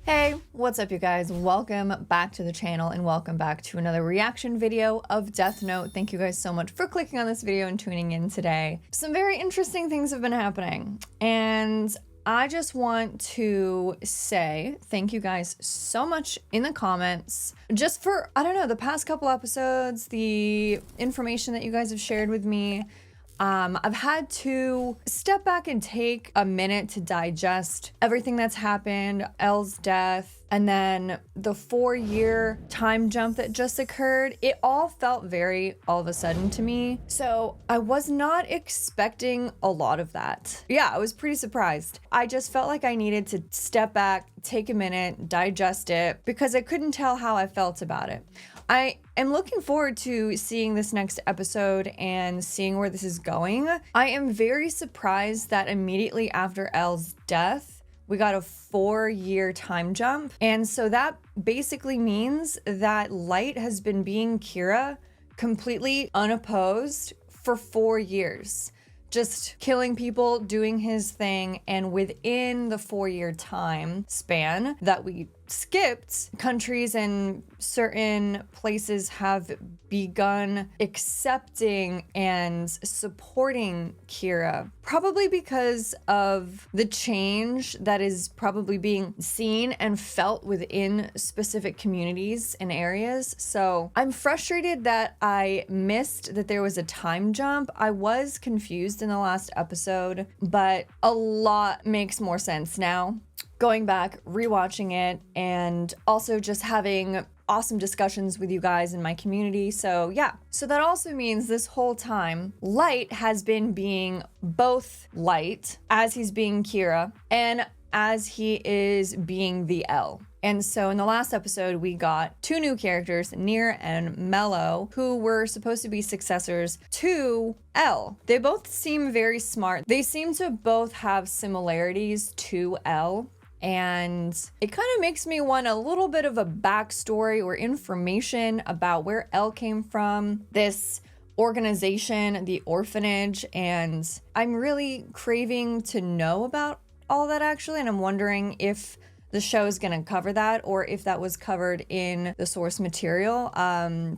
Hey, what's up you guys? Welcome back to the channel and welcome back to another reaction video of Death Note. Thank you guys so much for clicking on this video and tuning in today. Some very interesting things have been happening and I just want to say thank you guys so much in the comments just for, I don't know, the past couple episodes, the information that you guys have shared with me. I've had to step back and take a minute to digest everything that's happened, Elle's death, and then the 4-year time jump that just occurred. It all felt very all of a sudden to me. So I was not expecting a lot of that. Yeah, I was pretty surprised. I just felt like I needed to step back, take a minute, digest it, because I couldn't tell how I felt about it. I am looking forward to seeing this next episode and seeing where this is going. I am very surprised that immediately after Elle's death, we got a 4-year time jump. And so that basically means that Light has been being Kira completely unopposed for 4 years. Just killing people, doing his thing, and within the 4-year time span that we skipped, countries and certain places have begun accepting and supporting Kira, probably because of the change that is probably being seen and felt within specific communities and areas. So I'm frustrated that I missed that there was a time jump. I was confused in the last episode, but a lot makes more sense now. Going back, rewatching it, and also just having awesome discussions with you guys in my community. So yeah, so that also means this whole time, Light has been being both Light as he's being Kira and as he is being the L. And so in the last episode, we got 2 new characters, Nier and Mello, who were supposed to be successors to L. They both seem very smart. They seem to both have similarities to L. And it kind of makes me want a little bit of a backstory or information about where Elle came from, this organization, the orphanage, and I'm really craving to know about all that actually, and I'm wondering if the show is going to cover that or if that was covered in the source material.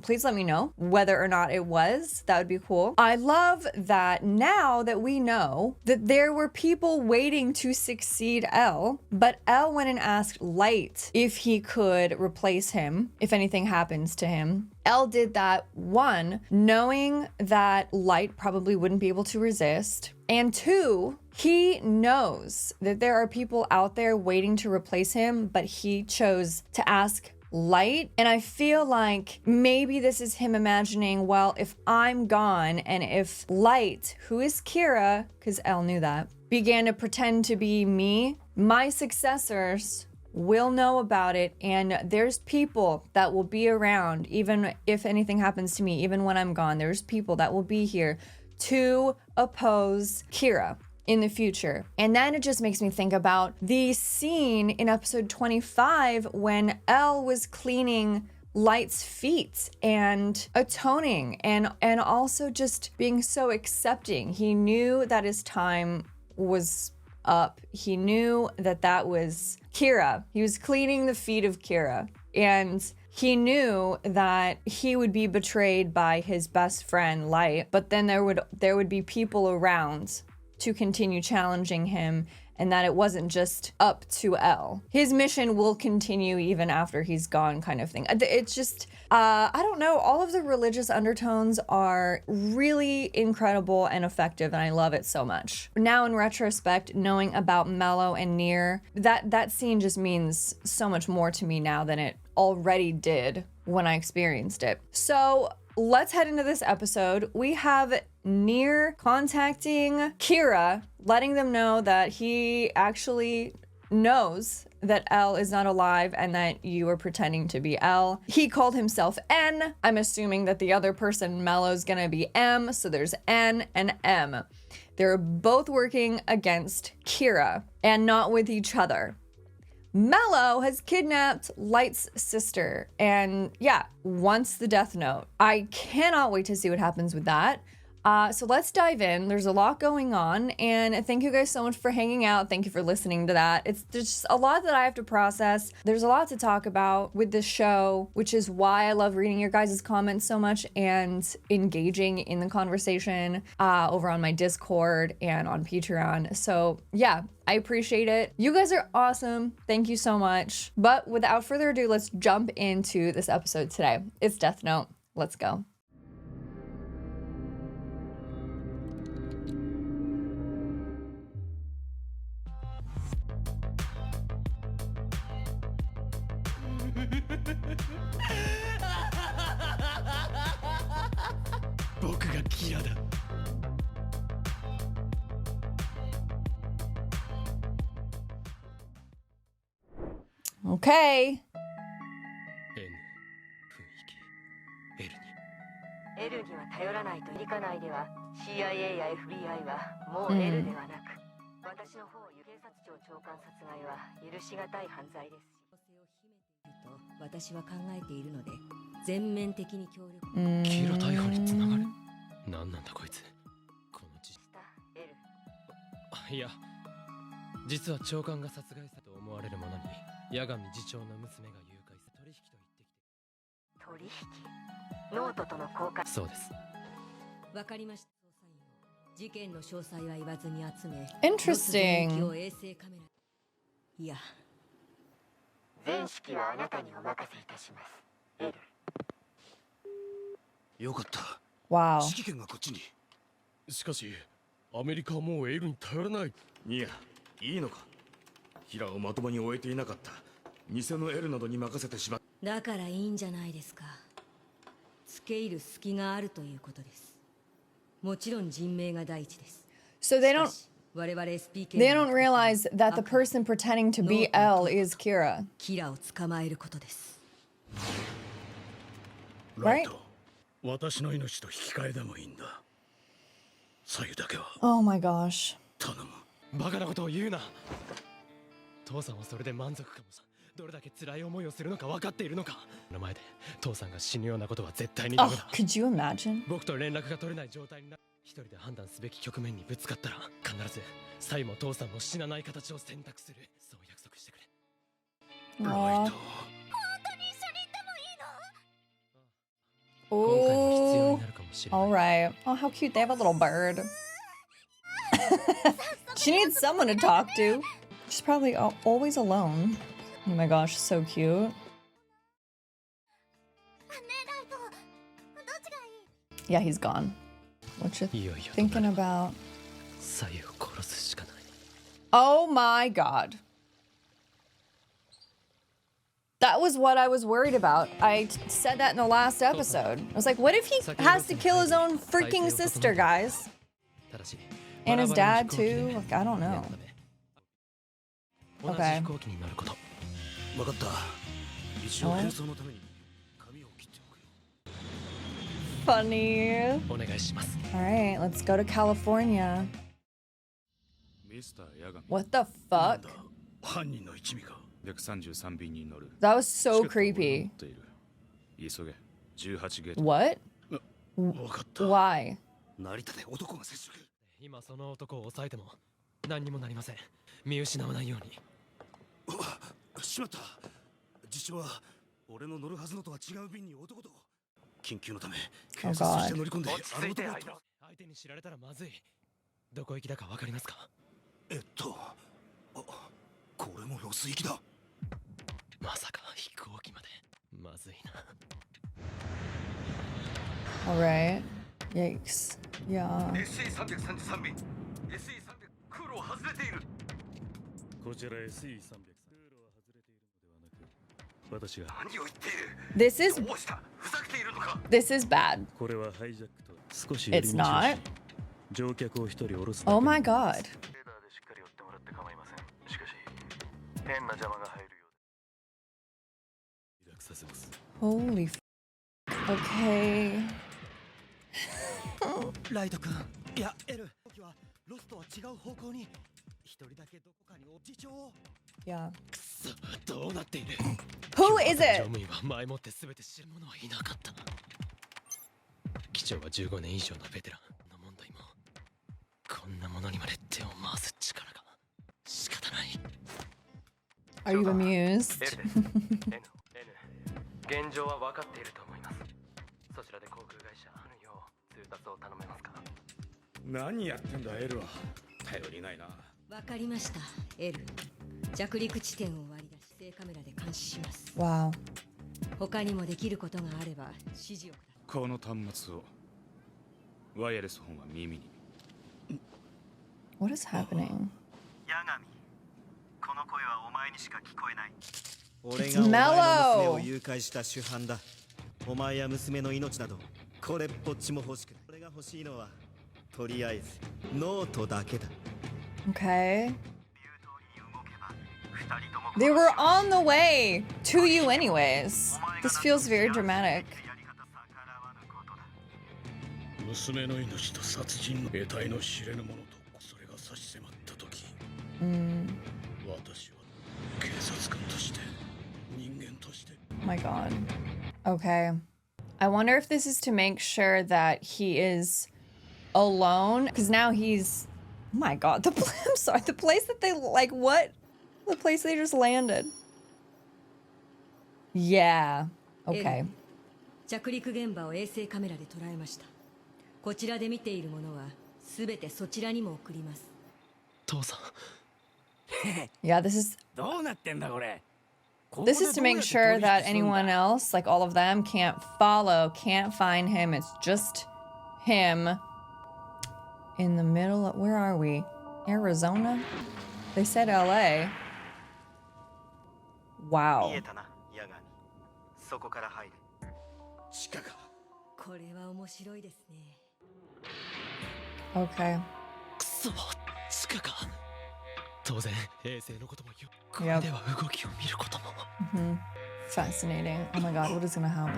Please let me know whether or not it was. That would be cool. I love that now that we know that there were people waiting to succeed Elle, but Elle went and asked Light if he could replace him if anything happens to him. Elle did that, 1, knowing that Light probably wouldn't be able to resist, and 2, he knows that there are people out there waiting to replace him, but he chose to ask Light. And I feel like maybe this is him imagining, well, if I'm gone and if Light, who is Kira, because Elle knew that, began to pretend to be me, my successors will know about it, and there's people that will be around even if anything happens to me, even when I'm gone. There's people that will be here to oppose Kira in the future. And then it just makes me think about the scene in episode 25 when Elle was cleaning Light's feet and atoning and also just being so accepting. He knew that his time was up. He knew that that was Kira. He was cleaning the feet of Kira, and he knew that he would be betrayed by his best friend Light, but then there would be people around to continue challenging him, and that it wasn't just up to Elle. His mission will continue even after he's gone, kind of thing. It's just, I don't know, all of the religious undertones are really incredible and effective, and I love it so much. Now in retrospect, knowing about Mello and Nier, that scene just means so much more to me now than it already did when I experienced it. So let's head into this episode. We have Nier contacting Kira, letting them know that he actually knows that Elle is not alive and that you are pretending to be Elle. He called himself N. I'm assuming that the other person, Mello's gonna be M, so there's N and M. They're both working against Kira and not with each other. Mello has kidnapped Light's sister and yeah, wants the Death Note. I cannot wait to see what happens with that. So let's dive in. There's a lot going on, and thank you guys so much for hanging out. Thank you for listening to that. There's just a lot that I have to process. There's a lot to talk about with this show, which is why I love reading your guys' comments so much and engaging in the conversation over on my Discord and on Patreon. So yeah, I appreciate it. You guys are awesome. Thank you so much. But without further ado, let's jump into this episode today. It's Death Note. Let's go. Okay. L には頼らないといかないでは CIA や FBI はもう L ではなく、私の方警察庁長官殺害は許しがたい犯罪ですし、私は考えているので全面的に協力。キラ逮捕につながる。なんなんだこいつ。この実 L。いや、実は長官が殺害されたと思われる者に八神次長の娘が誘拐され取引と言ってきて。取引？ノートとの交換。そうです。わかりました。事件の詳細は言わずに集め。Interesting。衛星カメラ。いや。全指揮はあなたにお任せいたします。L。よかった。Wow。指揮権がこっちに。しかし、アメリカはもう L に頼らない。いや、いいのか。ヒラをまともに終えていなかった。偽の L などに任せてしまった。だからいいんじゃないですか。付け入る隙があるということです。もちろん人命が第一です。So they don't realize that the person pretending to be L is Kira. キラを捕まえることです。ライト、私の命と引き換えでもいいんだ。左右だけは。Oh my gosh. 頼む。バカなことを言うな。父さんはそれで満足かもさ。どれだけ辛い思いをするのか分かっているのか。の前で父さんが死ぬようなことは絶対にダメだ。Could you imagine? 僕と連絡が取れない状態になる。一人で判断すべき局面にぶつかったら必ずサイも父さんも死なない形を選択する。そう約束してくれ。ライト。本当に一緒に行ってもいいの？今回も必要になるかもしれない。All right. Oh, how cute. They have a little bird. She needs someone to talk to. She's probably always alone. Oh my gosh, so cute. Yeah, he's gone. What you thinking about? Oh my god. That was what I was worried about. I said that in the last episode. I was like, what if he has to kill his own freaking sister, guys? And his dad too? Like, I don't know. Okay. Funny. Alright, let's go to California. What the fuck? That was so creepy. What? Why? 今その男を抑えても何にもなりません。見失わないように。しまった。次長は俺の乗るはずのとは違う便に男と。緊急のため警察として乗り込んで。相手に知られたらまずい。どこ行きだかわかりますか？これもロス行きだ。まさか飛行機まで。まずいな。Alright. Yikes. Yeah. SE333 便。SE300 空路を外れている。こちら SE300 空路は外れているのではなく、私が何を言っている。This is どうした？ふざけているのか。This is bad. これはハイジャックと少し It's not. 乗客を一人降ろす。Oh my god. レーダーでしっかり追ってもらって構いません。しかし変な邪魔が入るようで。リラックスさせます。Holy f. Okay. ライト君、いや、エル。時はロスとは違う方向に。一人だけどこかに事情を。Yeah. くそ、どうなっている。 Who is 乗 it? 務員は前もって全て知る者はいなかった。機長は15年以上のベテラン。ものにまで手を回す力が仕方ない。 Are you amused? N 現状は分かっていると思います。そちらで航空会社あるよう通達を頼めますか。何やってんだエルは。頼りないな。わかりました、L。着陸地点を割り出し、正カメラで監視します。 Wow. 他にもできることがあれば指示をください。この端末をワイヤレス本は耳に。 What is happening? ヤガミ、この声はお前にしか聞こえない。 俺がお前の娘を誘拐した主犯だ。お前や娘の命などこれっぽっちも欲しくない。俺が欲しいのはとりあえずノートだけだ。 Okay. 言う通りに動けば二人とも They were on the way to you anyways. This feels very dramatic. やり方逆らわぬことだ。娘の命と殺人の得体の知れぬものとそれが差し迫った時、私は警察官として人間として。 Oh my god. Okay. I wonder if this is to make sure that he is alone. Because now he's... Oh my god. I'm sorry. The place that they... Like, what? The place they just landed. Yeah. Okay. 着陸現場を衛星カメラで捉えました。こちらで見ているものは全てそちらにも送ります。父さん Yeah, this is... どうなってんだこれ。 This is to make sure that anyone else, like all of them, can't follow, can't find him. It's just him in the middle of... Where are we? Arizona? They said LA. 見 Wow. えたな、ヤガミ。そこから入る。地下か。これは面白いですね。 Okay. くそ地下か。当然衛星のこともよこれでは動きを見ることも。 Fascinating. Oh my god, what is gonna happen?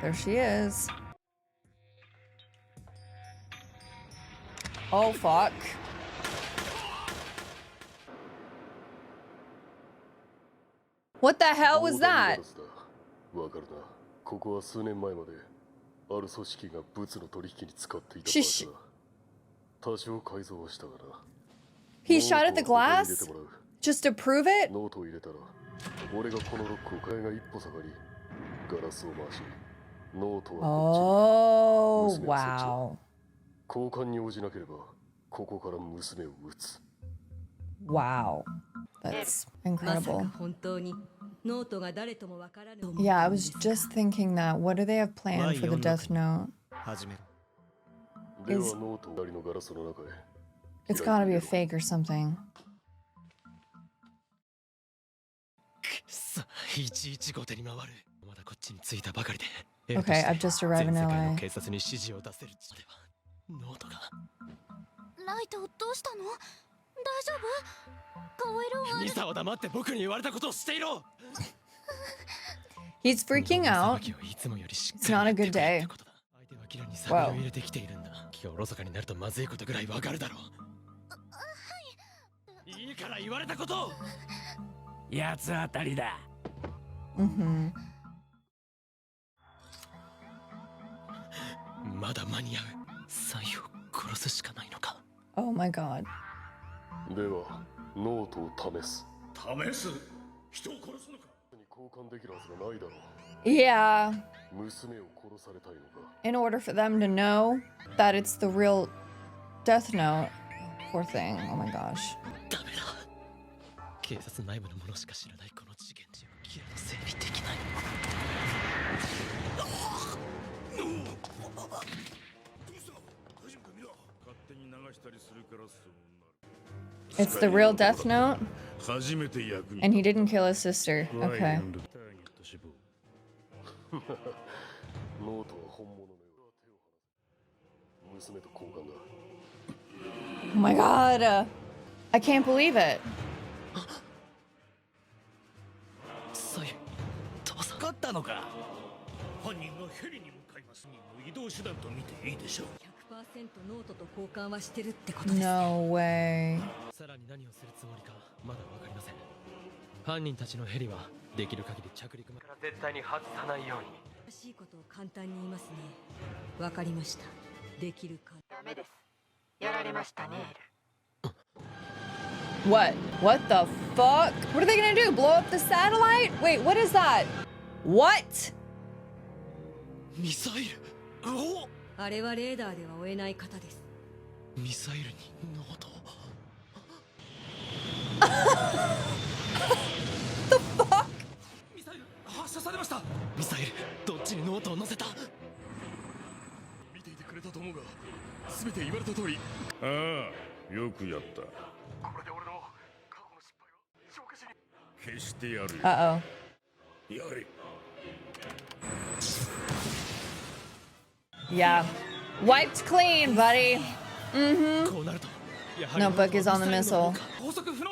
There she is. Oh fuck. What the hell was that? わかるな。ここは数年前まである組織が物の取引に使っていた場 Shish. 所だ。多少改造はしたがな。 He shot at the ノートをここに入れ glass てもらう。 just to prove it? ノートを入れたら、俺がこのロックを替えが一歩下がり、ガラスを回し、ノートはこ Oh, っち。娘はそっちだ。 wow. 交換に応じなければ、ここから娘を撃つ。 Wow. That's まさ incredible. か本当にノートが誰ともわからぬと思った Yeah, I ので was すか。 just thinking that. What do they have planned for the Death Note? 始めろ。では Is- ノートを左のガラスの中へ。 It's gotta be a fake or something. くそいちいち後手に回る。まだこっちに着いたばかりで。 Okay, I've just arrived in 全世界 LA. の警察に指示を出せる。それはノートが。ライトどうしたの？大丈夫？顔色悪い。ミサは黙って僕に言われたことをしていろ。 He's freaking out. It's not a good day. 相手はキラにサビを入れてきているんだ。今日おろそかになるとまずいことぐらいわかるだろう。いいから言われたことを。八つ当たりだ。 Mm-hmm. まだ間に合う。サイを殺すしかないのか。 Oh my god. では、ノートを試す。試す？人を殺すのか？交換できるはずがないだろう。 Yeah. 娘を殺されたいのか。 In order for them to know that it's the real Death Note. Poor thing. Oh my gosh. ダメだ。警察内部のものしか知らないこの事件中をキラのせいにできない。 勝手に流したりするからそうなる。 It's the real Death Note, 初めて役に and he didn't kill his sister. ワイ Okay. ヤンドターゲット死亡。ノートは本物のようだ。手を離せ。娘と交換だ。 Oh my god. I can't believe it. サイ、父さん。勝ったのか。犯人はヘリに向かいます。移動手段と見ていいでしょう。 100% ノートと交換はしてるってことですね。 No way. さらに何をするつもりかまだわかりません。犯人たちのヘリはできる限り着陸から絶対に外さないように。らしいことを簡単に言いますね。わかりました。できるか。ダメです。やられましたね。 What? What the fuck? What are they gonna do? Blow up the satellite? Wait, what is that? What? ミサイル。お、あれはレーダーでは追えない方です。ミサイルにノート。 The fuck? ミサイル発射されました。ミサイルどっちにノートを載せた。見ていてくれたと思うが、全て言われた通り。ああ、よくやった。これで俺の過去の失敗は消化しに消してやるよ。 Uh-oh. やれ。 Yeah. Wiped clean, buddy. Mm-hmm. こうなると、やはり Notebook is on the missile. 高速不能。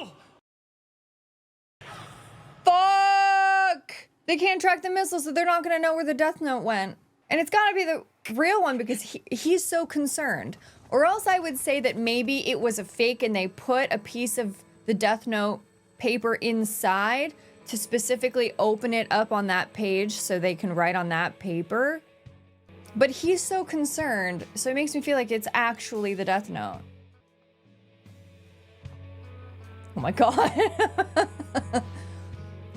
Fuck! They can't track the missile, so they're not gonna know where the Death Note went. And it's gotta be the real one because he's so concerned. Or else I would say that maybe it was a fake and they put a piece of the Death Note paper inside to specifically open it up on that page so they can write on that paper. But he's so concerned, so it makes me feel like it's actually the Death Note. Oh my god.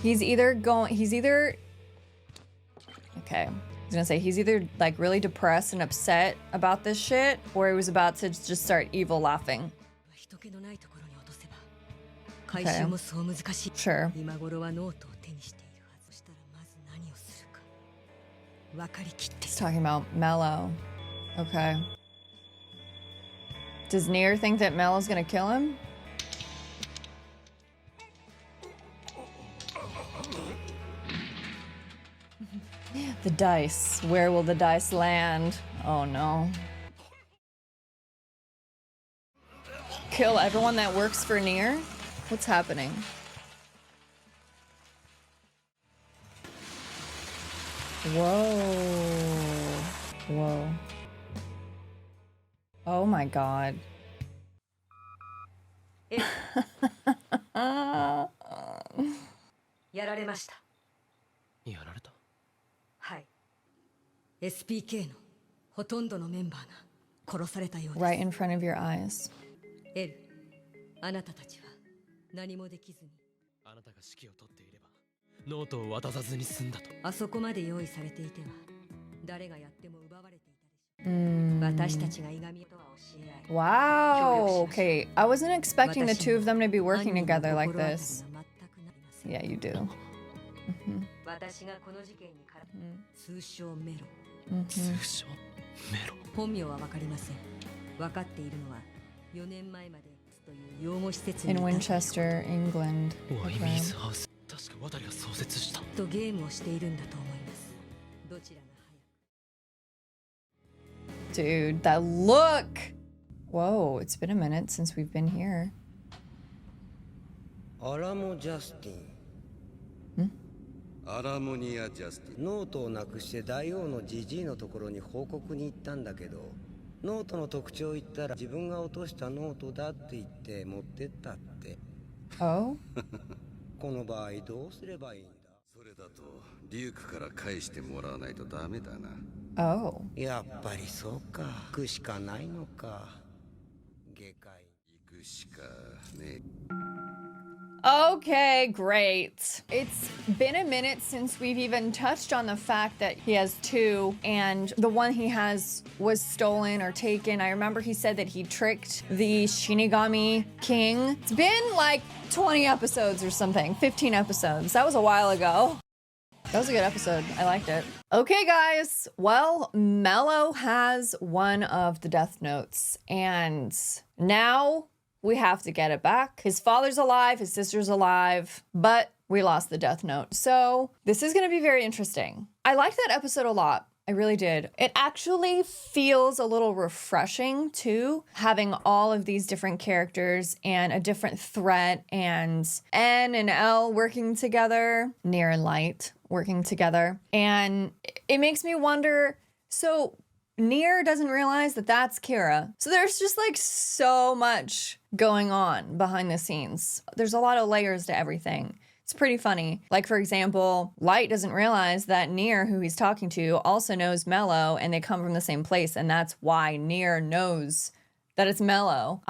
He's either... Okay. I was gonna say, he's either like really depressed and upset about this shit, or he was about to just start evil laughing. Okay. Sure. He's talking about Mello. Okay. Does Nier think that Mello's gonna kill him? The dice. Where will the dice land? Oh no. Kill everyone that works for Nier? What's happening? Whoa. Whoa. Oh my god. やられました。やられた。はい。SPK のほとんどのメンバーが殺されたようです。 Right in front of your eyes. エル、あなたたちは何もできずに。あなたが指揮を取っていればノートを渡さずに済んだと。あそこまで用意されていては誰がやっても奪われていたでしょう。私たちがいがみとは教え合い。 Wow. Okay. I wasn't expecting the two of them to be working together like this. Yeah, you do. 私がこの事件に絡む通称メロ。通称メロ。本名はわかりません。わかっているのは4年前までという養護施設に In Winchester, England. ワイミーズハウス。確か渡りが創設した。とゲームをしているんだと思います。どちらが早く。 Dude, that look! Whoa, it's been a minute since we've been here. アラモ・ジャスティン。アラモニア・ジャスティン。ノートをなくして大王のジジイのところに報告に行ったんだけど、ノートの特徴を言ったら自分が落としたノートだって言って持ってったって。Oh? この場合どうすればいいんだ。それだとリュウクから返してもらわないとダメだな。 Oh. やっぱりそうか。行くしかないのか。下界。行くしかね。 Okay, great. It's been a minute since we've even touched on the fact that he has two and the one he has was stolen or taken. I remember he said that he tricked the Shinigami King. It's been like 20 episodes or something, 15 episodes. That was a while ago. That was a good episode. I liked it. Okay, guys. Well, Mello has one of the Death Notes and now we have to get it back. His father's alive, his sister's alive, but we lost the Death Note. So this is gonna be very interesting. I liked that episode a lot. I really did. It actually feels a little refreshing too, having all of these different characters and a different threat and N and L working together, Nier and Light working together. And it makes me wonder, so Nier doesn't realize that that's Kira. So there's just like so much going on behind the scenes. There's a lot of layers to everything. It's pretty funny. Like, for example, Light doesn't realize that Nier, who he's talking to, also knows Mello and they come from the same place. And that's why Nier knows that it's Mello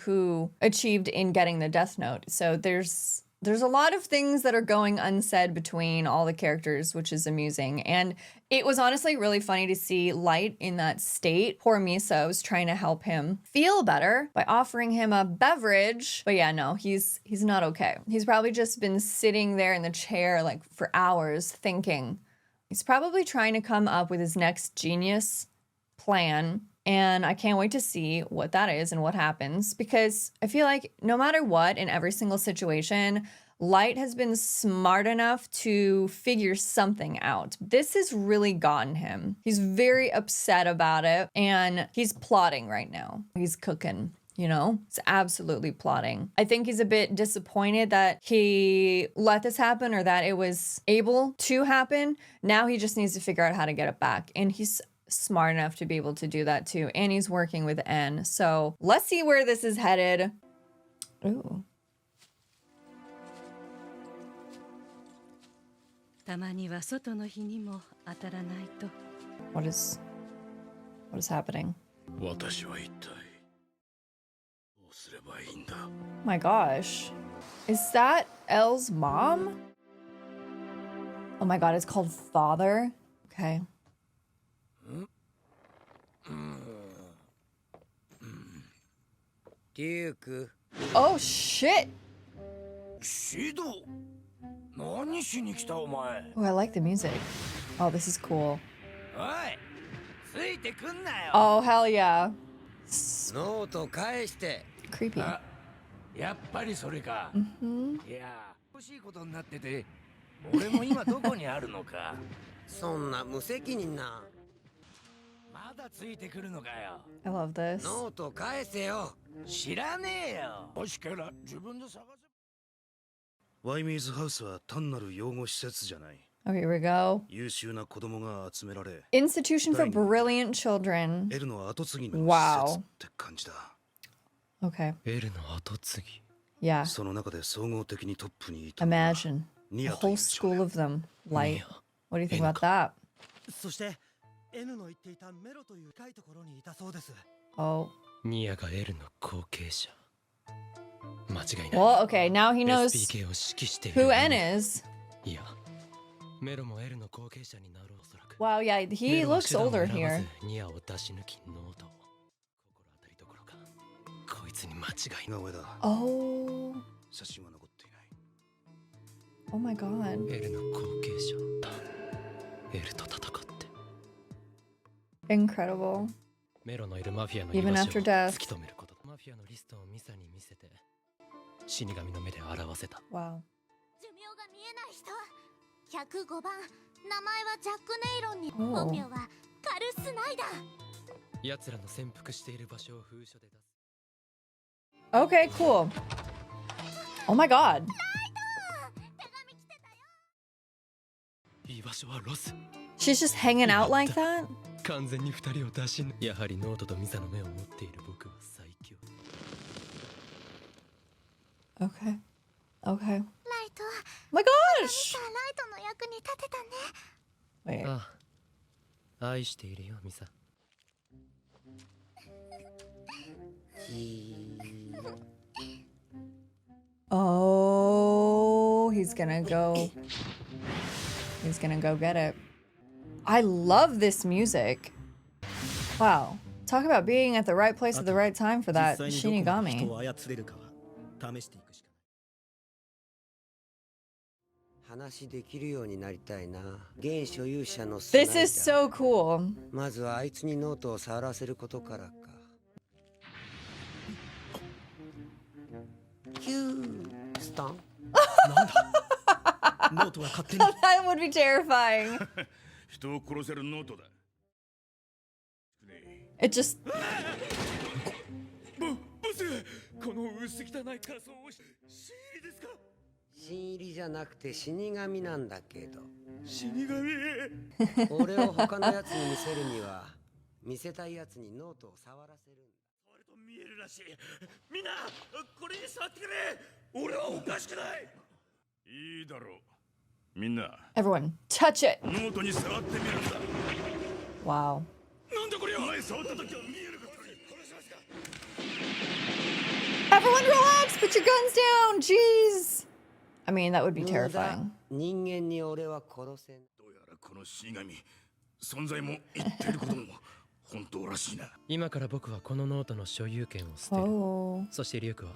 who achieved in getting the Death Note. So there's a lot of things that are going unsaid between all the characters, which is amusing. And it was honestly really funny to see Light in that state. Poor Misa was trying to help him feel better by offering him a beverage. But yeah, no, he's not okay. He's probably just been sitting there in the chair like for hours thinking. He's probably trying to come up with his next genius plan. And I can't wait to see what that is and what happens, because I feel like no matter what, in every single situation, Light has been smart enough to figure something out. This has really gotten him. He's very upset about it, and he's plotting right now. He's cooking. You know, it's absolutely plotting. I think he's a bit disappointed that he let this happen, or that it was able to happen. Now he just needs to figure out how to get it back. And he's smart enough to be able to do that too. And he's working with N. So let's see where this is headed. Ooh. What is happening? My gosh. Is that Elle's mom? Oh my god, it's called Father. Okay. Oh shit. Oh, I like the music. Oh, this is cool. Oh, hell yeah. Creepy. Mm-hmm. そんな無責任な。まだついてくるのかよ。I love this. ノート返せよ。知らねえよ。もしから自分で探せ。ワイミーズハウスは単なる養護施設じゃない。 Okay, here we go. 優秀な子供が集められ。 Institution for Brilliant Children. エルの後継ぎの施設って感じだ。Okay. エルの後継ぎ。Yeah. その中で総合的にトップにいた。Imagine a whole school of them. Light. What do you think about that? そして N の言っていたメロという深いところにいたそうです。 Oh. ニアがエルの後継者。間違いない。Well, okay, now he knows SPK を指揮している。 who N is. いや、メロもエルの後継者になるおそらく。Wow, yeah, he looks older here. ニアを出し抜きノートを。心当たりどころか。こいつに間違いない。Oh. 写真は残っていない。 Oh my god. エルの後継者。エルと戦って。 Incredible. メロのいるマフィアの Even 居場 after 所を death. 突き止めること。マフィアのリストをミサに見せて、死神の目で表せた。Wow. 寿命が見えない人。105番。名前はジャック・ネイロンに。本名はカル・スナイダー。奴らの潜伏している場所を封書で出す。 Okay, cool. Oh my god. 居場所はロス。 She's just hanging out like that? 完全に二人を出し抜やはりノートとミサの目を持っている僕は最強。 Okay. Okay. ライト。 My gosh! ライトの役に立てたね。 Wait. ああ、愛しているよミサ。 Oh, he's gonna go. He's gonna go get it. I love this music. Wow. Talk about being at the right place at the right time for that Shinigami. 話できるようになりたいな。現所有者の This is so cool. まずはあいつにノートを触らせることからか。キュースタン。なんだ。ノートは勝手に。That would be terrifying. 人を殺せるノートだ。It just. ボス、この薄汚い仮装を新入りですか？新入りじゃなくて死神なんだけど。死神。俺を他のやつに見せるには、見せたいやつにノートを触らせるんだ。触ると見えるらしい。みんな、これに触ってくれ。俺はおかしくない。いいだろう。みんな。Everyone, touch it. ノートに触ってみるんだ。 Wow. なんでこれを前触った時は見えることに。殺しますか。Everyone relax, put your guns down, jeez. I mean, that would be terrifying. 人間に俺は殺せん。どうやらこの死神存在も言ってることも本当らしいな。今から僕はこのノートの所有権を捨てる。そしてリュウクは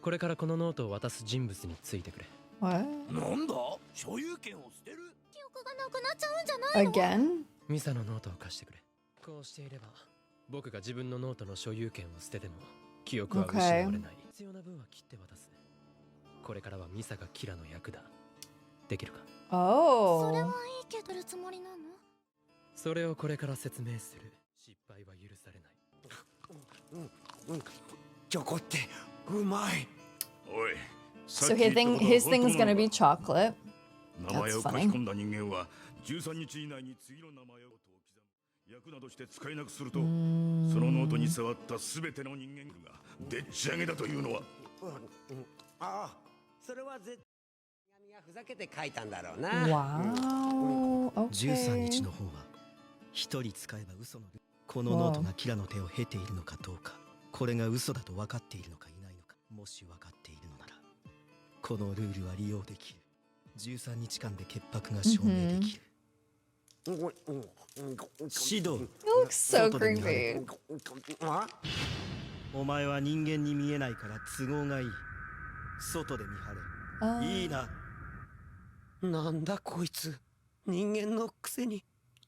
これからこのノートを渡す人物についてくれ。なんだ？所有権を捨てる？記憶がなくなっちゃうんじゃないの？ Again? ミサのノートを貸してくれ。こうしていれば僕が自分のノートの所有権を捨てても記憶は失われない。必要な分は切って渡す。これからはミサがキラの役だ。できるか？それはいいけどるつもりなの？それをこれから説明する。失敗は許されない。チョコってうまい。おい。So his thing's gonna be chocolate. 名前 That's を書き funny. 込んだ人間は13日以内に次の名前を刻む。役などして使えなくすると、そのノートに触ったすべての人間がでっち上げだというのは。ああ、それは絶対神がふざけて書いたんだろうな。Wow. Okay. 13日の方は一人使えば嘘のこのノートがキラの手を経ているのかどうか、これが嘘だと分かっているのかいないのか、もし分かっているのならこのルールは利用できる。13日間で潔白が証明できる。指導。It looks so creepy. お前は人間に見えないから都合がいい。外で見張れ。いいな。なんだこいつ。人間のくせに。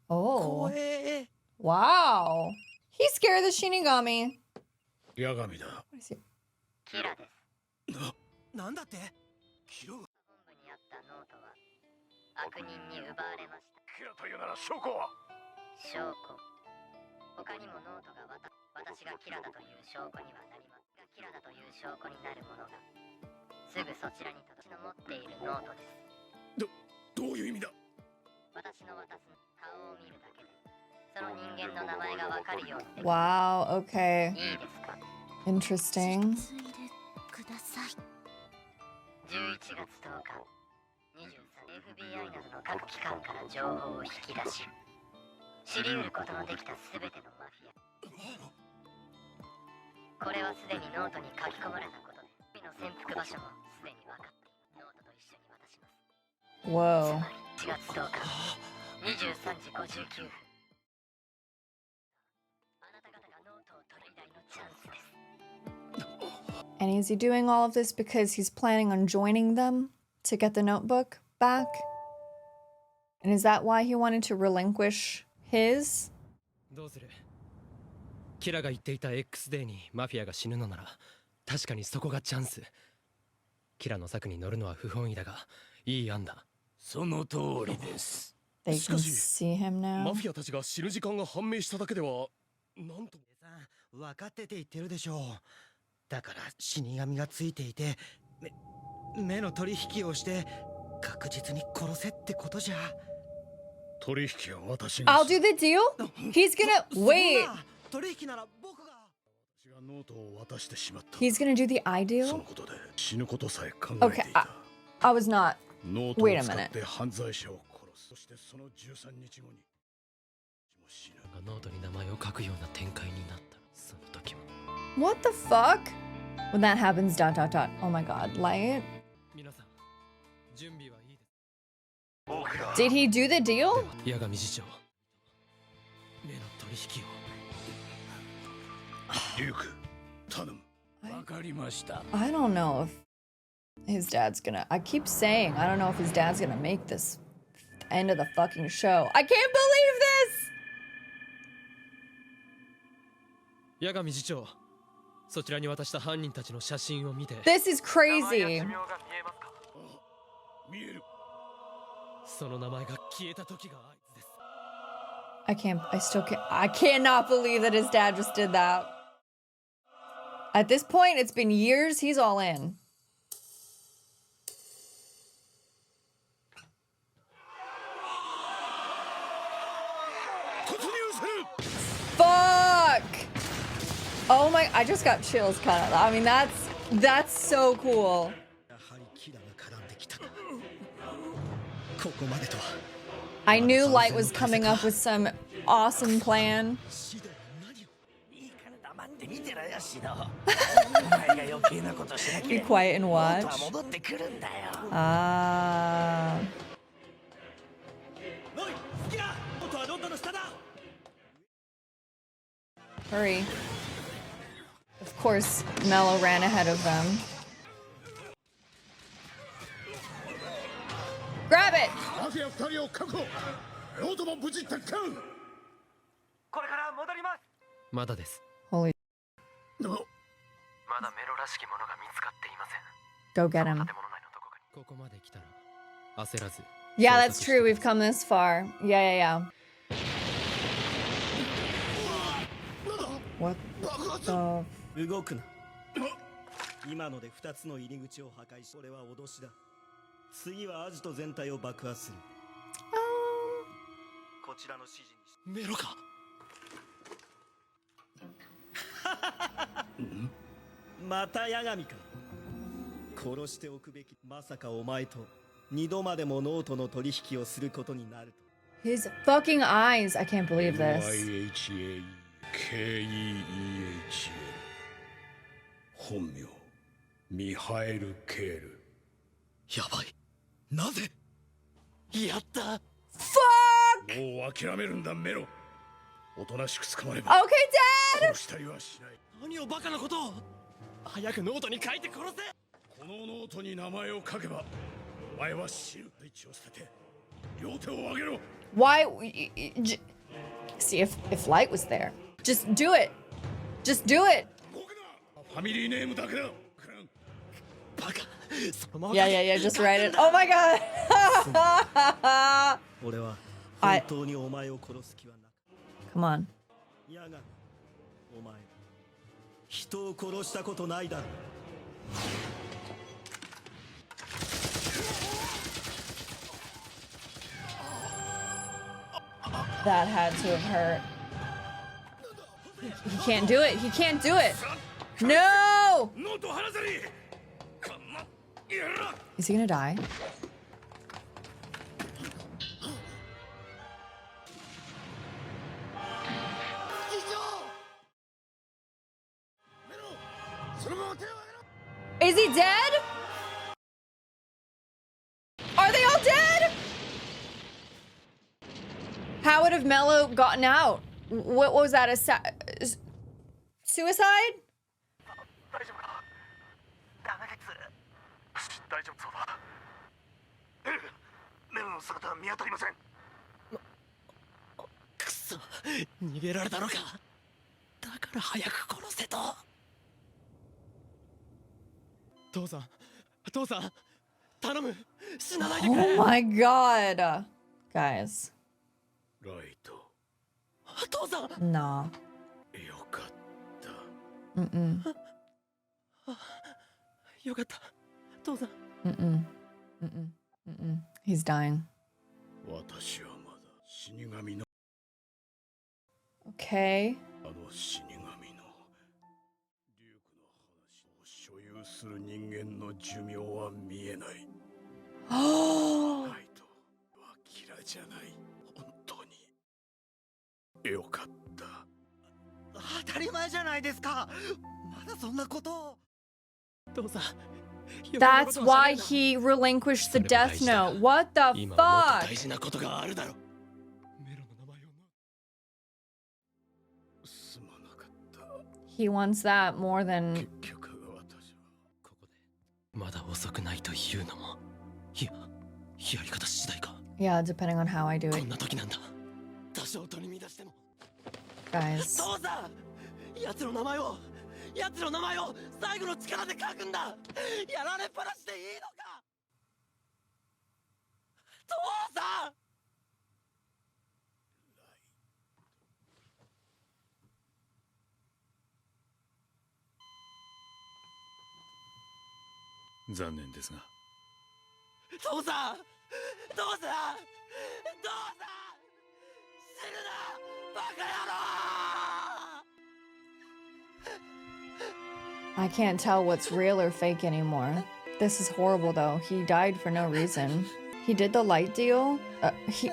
Oh. 怖え。Wow. He scared the Shinigami. ヤガミだ。キラです。なんだって？キラが。本部にあったノートは悪人に奪われました。キラというなら証拠は？証拠。他にもノートが私がキラだという証拠にはなりますが、キラだという証拠になるものがすぐそちらに私の持っているノートです。どういう意味だ？私の渡す顔を見るだけでその人間の名前がわかるように。 Wow, okay. いいですか？ Interesting. ください。11月10日、23FBI などの各機関から情報を引き出し、知り得ることのできたすべてのマフィア。これはすでにノートに書き込まれたことで、海の潜伏場所もすでに分かっています。ノートと一緒に渡します。 Whoa. 4月10日、23時59分。あなた方がノートを取る以来のチャンスです。 And is he doing all of this because he's planning on joining them to get the notebook back? And is that why he wanted to relinquish his? どうする？キラが言っていた X デーにマフィアが死ぬのなら確かにそこがチャンス。キラの策に乗るのは不本意だがいい案だ。その通りです。 They can see him マ now. フィアたちが死ぬ時間が判明しただけではなんと。分かってて言ってるでしょう。だから死神がついていて目の取引をして確実に殺せってことじゃ。取引は私が。 I'll do the deal? He's gonna wait. 取引なら僕が。私がノートを渡してしまった。 He's gonna do the I そ deal? のことで死ぬことさえ考え Okay, ていた。 I was not. ノートを Wait a 使っ minute. て犯罪者を殺す。そしてその13日後に死ぬ。ノートに名前を書くような展開になった。その時も。What the fuck? When that happens, ... Oh my god, light. 皆さん、準備はいいです。 Did he do the deal? 八神次長、目の取引を。リュウク、頼む。わかりました。 I don't know if his dad's gonna. I keep saying I don't know if his dad's gonna make this end of the fucking show. I can't believe this! 八神次長、そちらに渡した犯人たちの写真を見て。 This is crazy. 見える。その名前が消えた時があいつです。 I cannot believe that his dad just did that. At this point, it's been years. He's all in. Fuck! Oh my, I just got chills kind of. I mean, that's so cool. I knew Light was coming up with some awesome plan. Be quiet and watch. Ah. Hurry. Of course, Mello ran ahead of them. Grab it! Holy. Go get him. Yeah, that's true. We've come this far. Yeah. What the... 動くな。今ので2つの入り口を破壊し、これは脅しだ。次はアジト全体を爆破する。こちらの指示にし。メロか。またヤガミか。殺しておくべき。まさかお前と2度までもノートの取引をすることになると。 His fucking eyes. I can't believe this. KEEHA 本名ミハエル・ケール。やばい。なぜ？やった。Fuck! もう諦めるんだメロ。おとなしく捕まれば。 Okay, Dad! 殺したりはしない。何をバカなことを。早くノートに書いて殺せ。このノートに名前を書けばお前は死ぬ。位置を捨てて両手を上げろ。 Why? See, if Light was there. Just do it. Just do it. ファミリーネームだけだ。バカ。 Yeah. Just write it. Oh my god. 俺は本当にお前を殺す気はなく。 Come on. ヤガミ、お前人を殺したことないだろ。 That had to have hurt. He can't do it. He can't do it. No! Is he gonna die? Is he dead? Are they all dead? How would have Mello gotten out? What was that? Suicide? Oh my god. Guys. Nah. Mm-mm. Mm-mm. Mm-mm. Mm-mm. He's dying. Okay. Oh. よかった。当たり前じゃないですか。まだそんなことを。父さん。 That's why he relinquished the death note. What the fuck? He wants that more than. Yeah, depending on how I do it. Guys. 奴の名前を最後の力で書くんだ。やられっぱなしでいいのか。父さん。残念ですが。父さん。死ぬな。バカ野郎。 I can't tell what's real or fake anymore. This is horrible though. He died for no reason. He did the light deal. He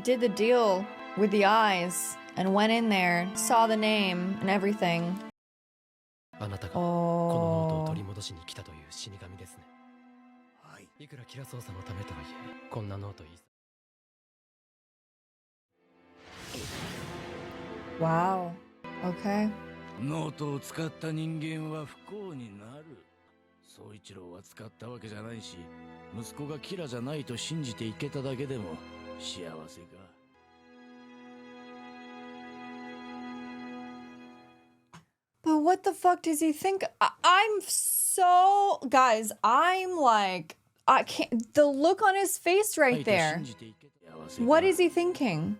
did the deal with the eyes and went in there, saw the name and everything. あなたがこのノートを取り戻しに来たという死神ですね。はい。いくらキラ捜査のためとはいえ、こんなノートいい。Wow. Okay. ノートを使った人間は不幸になる。宗一郎は使ったわけじゃないし、息子がキラじゃないと信じていけただけでも幸せか。But what the fuck does he think? I'm so, guys, I'm like, I can't, the look on his face right there. What is he thinking?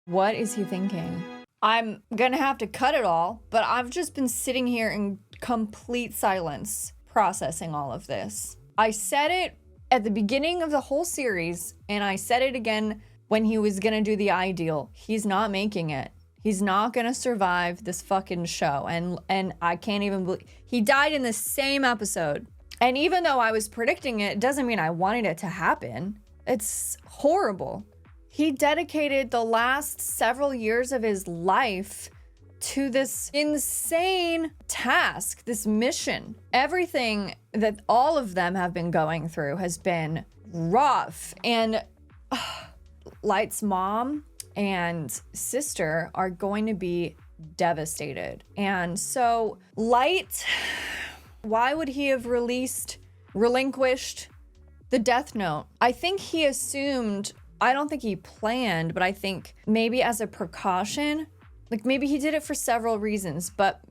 What is he thinking? I'm gonna have to cut it all, but I've just been sitting here in complete silence, processing all of this. I said it at the beginning of the whole series, and I said it again when he was gonna do the ideal. He's not making it. He's not gonna survive this fucking show. And I can't even believe he died in the same episode. And even though I was predicting it, it doesn't mean I wanted it to happen. It's horrible. He dedicated the last several years of his life to this insane task, this mission. Everything that all of them have been going through has been rough. And Light's mom and sister are going to be devastated. And so Light, why would he have relinquished the Death Note? I think he assumed, I don't think he planned, but I think maybe as a precaution, like maybe he did it for several reasons, but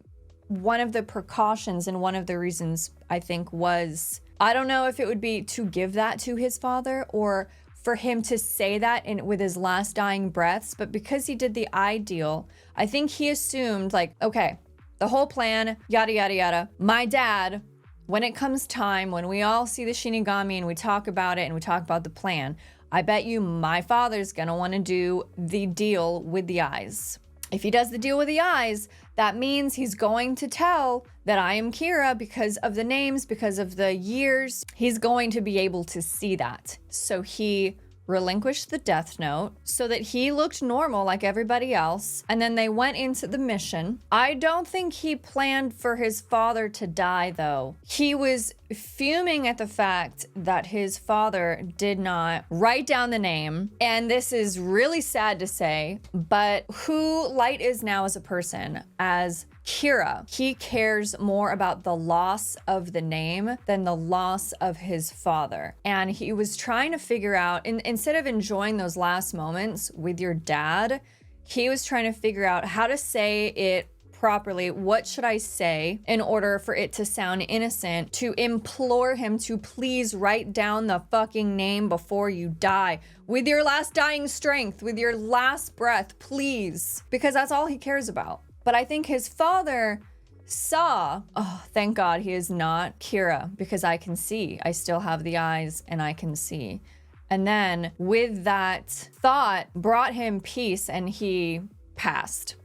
one of the precautions and one of the reasons I think was, I don't know if it would be to give that to his father or for him to say that with his last dying breaths, but because he did the ideal, I think he assumed like, okay, the whole plan, yada, yada, yada. My dad, when it comes time, when we all see the Shinigami and we talk about it and we talk about the plan, I bet you my father's gonna wanna do the deal with the eyes. If he does the deal with the eyes, that means he's going to tell that I am Kira because of the names, because of the years. He's going to be able to see that. So he relinquished the Death Note so that he looked normal like everybody else. And then they went into the mission. I don't think he planned for his father to die though. He was fuming at the fact that his father did not write down the name. And this is really sad to say, but who Light is now as a person, as Kira, he cares more about the loss of the name than the loss of his father. And he was trying to figure out, instead of enjoying those last moments with your dad, he was trying to figure out how to say it properly. What should I say in order for it to sound innocent, to implore him to please write down the fucking name before you die with your last dying strength, with your last breath, please, because that's all he cares about. But I think his father saw, oh, thank God he is not Kira, because I can see. I still have the eyes and I can see. And then with that thought brought him peace and he passed.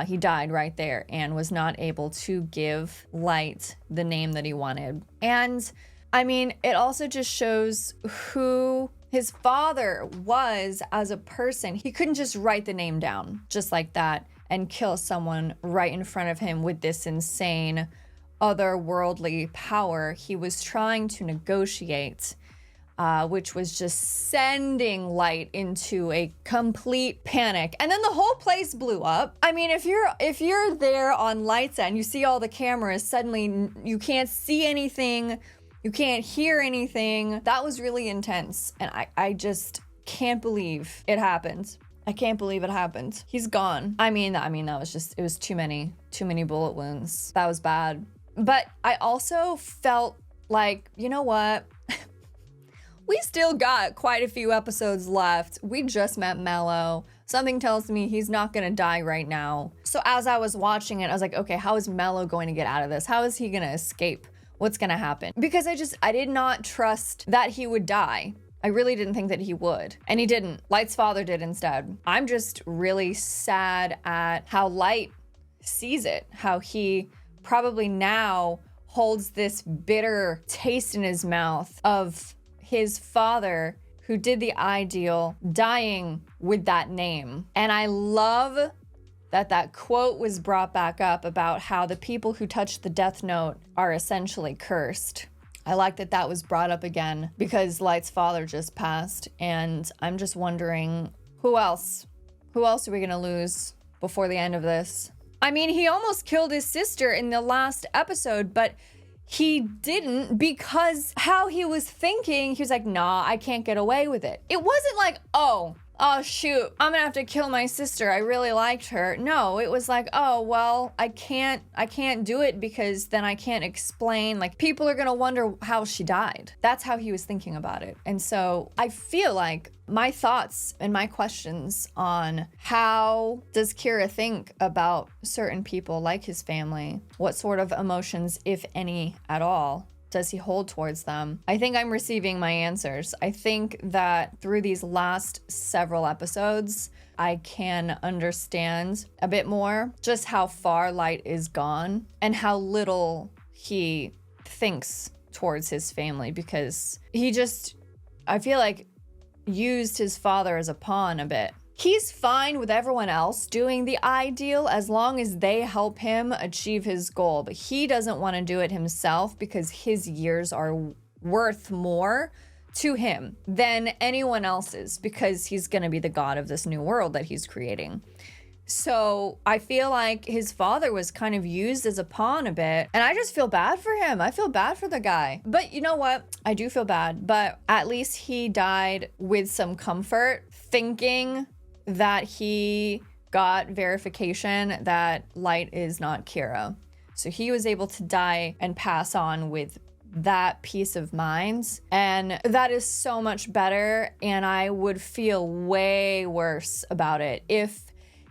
He died right there and was not able to give Light the name that he wanted. And I mean, it also just shows who his father was as a person. He couldn't just write the name down just like that and kill someone right in front of him with this insane otherworldly power. He was trying to negotiate, which was just sending Light into a complete panic. And then the whole place blew up. I mean, if you're there on Light's end, you see all the cameras, suddenly you can't see anything, you can't hear anything. That was really intense. And I just can't believe it happened. I can't believe it happened. He's gone. I mean, that was just, it was too many bullet wounds. That was bad. But I also felt like, you know what? We still got quite a few episodes left. We just met Mello. Something tells me he's not gonna die right now. So as I was watching it, I was like, okay, how is Mello going to get out of this? How is he gonna escape? What's gonna happen? Because I did not trust that he would die. I really didn't think that he would. And he didn't. Light's father did instead. I'm just really sad at how Light sees it, how he probably now holds this bitter taste in his mouth of his father who did the ideal dying with that name. And I love that that quote was brought back up about how the people who touch the Death Note are essentially cursed. I like that that was brought up again because Light's father just passed, and I'm just wondering who else? Who else are we gonna lose before the end of this? I mean, he almost killed his sister in the last episode, but he didn't because how he was thinking, he was like, nah, I can't get away with it. It wasn't like, oh shoot, I'm gonna have to kill my sister. I really liked her. No, it was like, oh, well, I can't do it because then I can't explain. Like, people are gonna wonder how she died. That's how he was thinking about it. And so I feel like my thoughts and my questions on how does Kira think about certain people like his family? What sort of emotions, if any at all, does he hold towards them? I think I'm receiving my answers. I think that through these last several episodes, I can understand a bit more just how far Light is gone and how little he thinks towards his family, because he just, I feel like, used his father as a pawn a bit. He's fine with everyone else doing the ideal as long as they help him achieve his goal, but he doesn't want to do it himself because his years are worth more to him than anyone else's, because he's going to be the god of this new world that he's creating. So I feel like his father was kind of used as a pawn a bit, and I just feel bad for him. I feel bad for the guy. But you know what? I do feel bad, but at least he died with some comfort, thinking that he got verification that Light is not Kira. So he was able to die and pass on with that peace of mind. And that is so much better. And I would feel way worse about it if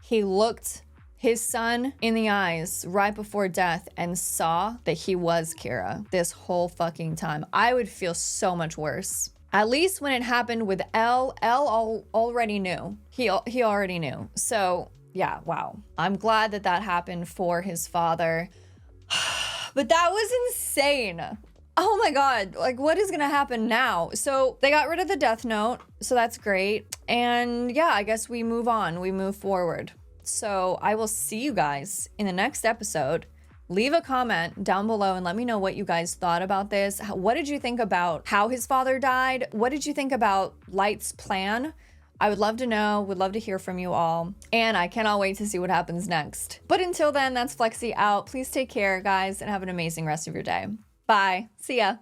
he looked his son in the eyes right before death and saw that he was Kira this whole fucking time. I would feel so much worse. At least when it happened with L already knew. He already knew. So yeah, wow. I'm glad that that happened for his father. But that was insane. Oh my God, like what is gonna happen now? So they got rid of the Death Note, so that's great. And yeah, I guess we move on, we move forward. So I will see you guys in the next episode. Leave a comment down below and let me know what you guys thought about this. What did you think about how his father died? What did you think about Light's plan? I would love to know, would love to hear from you all. And I cannot wait to see what happens next. But until then, that's Flexi out. Please take care, guys, and have an amazing rest of your day. Bye. See ya.